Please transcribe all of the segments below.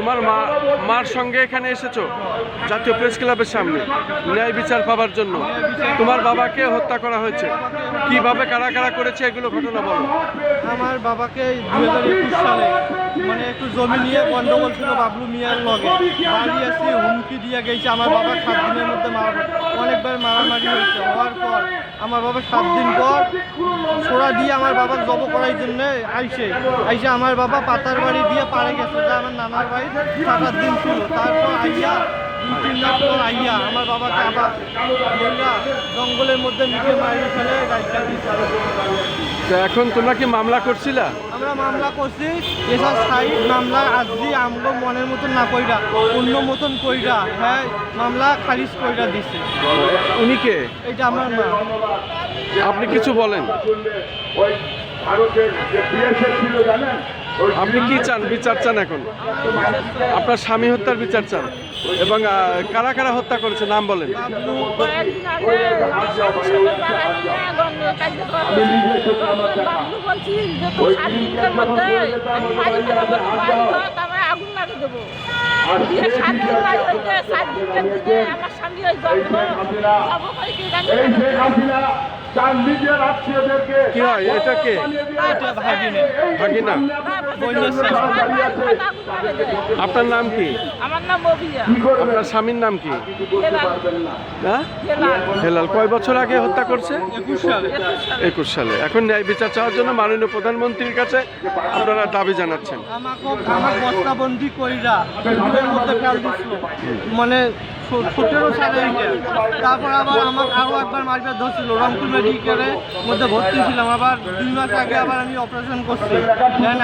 তোমার মার সঙ্গে এখানে এসেছো জাতীয় প্রেস ক্লাবের সামনে ন্যায় বিচার পাওয়ার জন্য। তোমার বাবাকে হত্যা করা হয়েছে, কিভাবে কারা কারা করেছে এগুলো ঘটনা বলো। আমার বাবাকে 2021 সালে মানে একটু জমি নিয়ে গন্ডগোল ছিল বাবলু মিয়ার লগে, বাড়ি আসি হুমকি দিয়ে গেছে। আমার বাবা 7 দিনের মধ্যে অনেকবার মারামারি হয়েছে। হওয়ার পর আমার বাবা 7 দিন পর ছোড়া দিয়ে আমার বাবাকে জব করার জন্য আইসে আমার বাবা পাতার বাড়ি দিয়ে পারে গেছে, যা আমার নানার বাড়ি 7 দিন ছিল। তারপর আইয়া 2-3 রাত পর আইয়া আমার বাবাকে আবার জঙ্গলের মধ্যে নিচে মারি ফেলে গাড়িটা দিচ্ছে। তো এখন তোমরা কি মামলা করছিলা? আমরা মামলা করছি, এসব সাইড মামলা আজকে আমগো মনের মতন না কইরা অন্য মতন কইরা হ্যাঁ মামলা খারিজ কইরা দিছে। উনি কে? এটা আমার মা। আপনি কিছু বলেন। আপনি কি চান? বিচার চান এখন? আপনার স্বামী হত্যার বিচার চান? এবং কারা কারা হত্যা করেছে নাম বলেন। কি হয় এটা? কে? ভাগিনা। আপনার নাম কি? আমার নাম মবিয়া। আপনার স্বামীর নাম কি? হ্যাঁ, হেলাল। কয় বছর আগে হত্যা করছে? 21 সালে। এখন ন্যায় বিচার চাওয়ার জন্য মাননীয় প্রধানমন্ত্রীর কাছে আপনারা দাবি জানাচ্ছেন। আমার বস্তাবন্দি কইরা মধ্যে ফেল দিছিল মানে 17 সালে। তারপর আবার আমাকে আরও একবার মারপিট ধরছিল, রংপুর মেডিকেলের মধ্যে ভর্তি ছিলাম। আবার 2 মাস আগে আবার আমি অপারেশন করছি।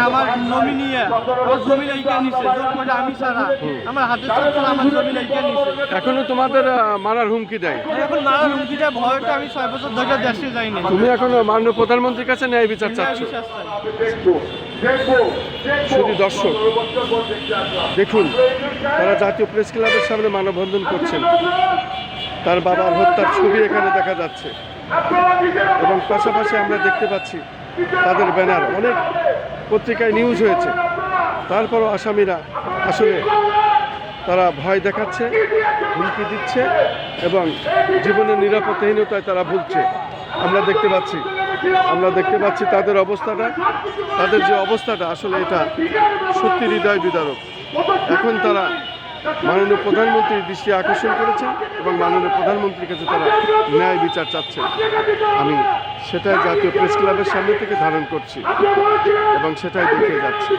আমার জমি নিয়ে আমার জমি লেখা নিচ্ছে, জোর করে আমি ছাড়া আমার হাতে ছাড়া আমার জমি লেখা নিচ্ছে। এখনো তোমাদের মারার হুমকি দেয়? এখন মারার হুমকি দেয় ভয়টা। আমি 6 বছর ধরে দেশে যাইনি। তুমি এখন মাননীয় প্রধানমন্ত্রীর কাছে ন্যায় বিচার চাচ্ছ? শুধু দর্শক দেখুন, তারা জাতীয় প্রেস ক্লাবের সামনে মানববন্ধন করছেন। তার বাবার হত্যার ছবি এখানে দেখা যাচ্ছে এবং পাশাপাশি আমরা দেখতে পাচ্ছি তাদের ব্যানার অনেক পত্রিকায় নিউজ হয়েছে। তারপরও আসামিরা আসলে তারা ভয় দেখাচ্ছে, হুমকি দিচ্ছে এবং জীবনের নিরাপত্তাহীনতায় তারা ভুগছে। আমরা দেখতে পাচ্ছি তাদের অবস্থাটা, তাদের যে অবস্থাটা আসলে এটা সত্যি হৃদয় বিদারক। এখন তারা মাননীয় প্রধানমন্ত্রীর দৃষ্টি আকর্ষণ করেছেন এবং মাননীয় প্রধানমন্ত্রীর কাছে তারা ন্যায় বিচার চাচ্ছেন। আমি সেটাই জাতীয় প্রেস ক্লাবের সামনে থেকে ধারণ করছি এবং সেটাই দেখে যাচ্ছি।